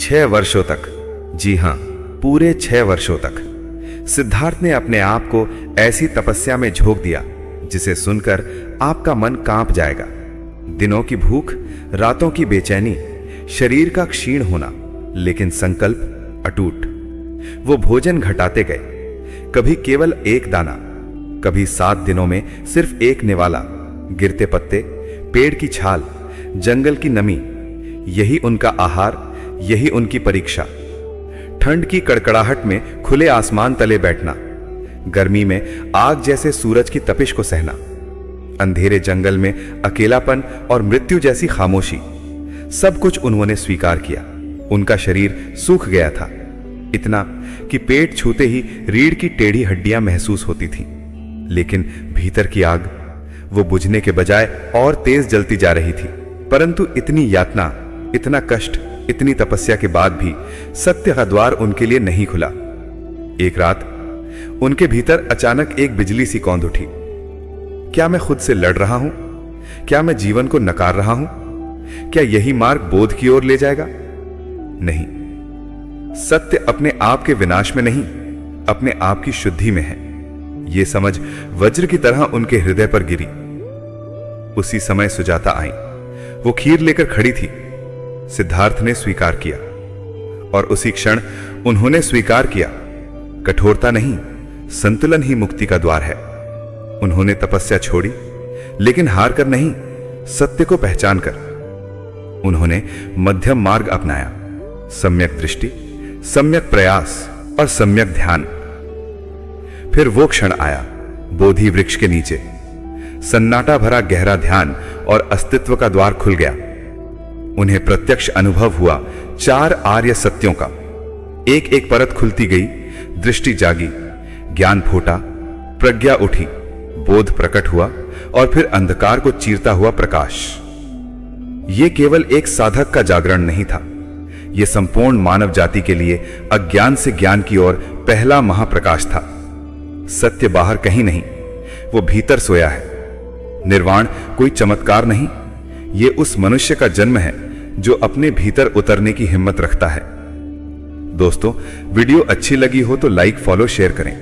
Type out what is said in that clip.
6 वर्षों तक, जी हां, पूरे 6 वर्षों तक सिद्धार्थ ने अपने आप को ऐसी तपस्या में झोंक दिया जिसे सुनकर आपका मन कांप जाएगा। दिनों की भूख, रातों की बेचैनी, शरीर का क्षीण होना, लेकिन संकल्प अटूट। वो भोजन घटाते गए, कभी केवल एक दाना, कभी 7 दिनों में सिर्फ एक निवाला, गिरते पत्ते, पेड़ की छाल, जंगल की नमी, यही उनका आहार, यही उनकी परीक्षा। ठंड की कड़कड़ाहट में खुले आसमान तले बैठना, गर्मी में आग जैसे सूरज की तपिश को सहना, अंधेरे जंगल में अकेलापन और मृत्यु जैसी खामोशी, सब कुछ उन्होंने स्वीकार किया। उनका शरीर सूख गया था, इतना कि पेट छूते ही रीढ़ की टेढ़ी हड्डियां महसूस होती थीं, लेकिन भीतर की आग वो बुझने के बजाय और तेज जलती जा रही थी। परंतु इतनी यातना, इतना कष्ट, इतनी तपस्या के बाद भी सत्य का द्वार उनके लिए नहीं खुला। एक रात उनके भीतर अचानक एक बिजली सी कौंध उठी। क्या मैं खुद से लड़ रहा हूं? क्या मैं जीवन को नकार रहा हूं? क्या यही मार्ग बोध की ओर ले जाएगा? नहीं, सत्य अपने आप के विनाश में नहीं, अपने आप की शुद्धि में है। यह समझ वज्र की तरह उनके हृदय पर गिरी। उसी समय सुजाता आई। वो खीर लेकर खड़ी थी। सिद्धार्थ ने स्वीकार किया और उसी क्षण उन्होंने स्वीकार किया, कठोरता नहीं, संतुलन ही मुक्ति का द्वार है। उन्होंने तपस्या छोड़ी, लेकिन हार कर नहीं, सत्य को पहचान कर। उन्होंने मध्यम मार्ग अपनाया, सम्यक दृष्टि, सम्यक प्रयास और सम्यक ध्यान। फिर वो क्षण आया, बोधि वृक्ष के नीचे सन्नाटा भरा गहरा ध्यान और अस्तित्व का द्वार खुल गया। उन्हें प्रत्यक्ष अनुभव हुआ 4 आर्य सत्यों का। एक एक परत खुलती गई, दृष्टि जागी, ज्ञान फूटा, प्रज्ञा उठी, बोध प्रकट हुआ और फिर अंधकार को चीरता हुआ प्रकाश। यह केवल एक साधक का जागरण नहीं था, यह संपूर्ण मानव जाति के लिए अज्ञान से ज्ञान की ओर पहला महाप्रकाश था। सत्य बाहर कहीं नहीं, वो भीतर सोया है। निर्वाण कोई चमत्कार नहीं, यह उस मनुष्य का जन्म है जो अपने भीतर उतरने की हिम्मत रखता है। दोस्तों, वीडियो अच्छी लगी हो तो लाइक, फॉलो, शेयर करें।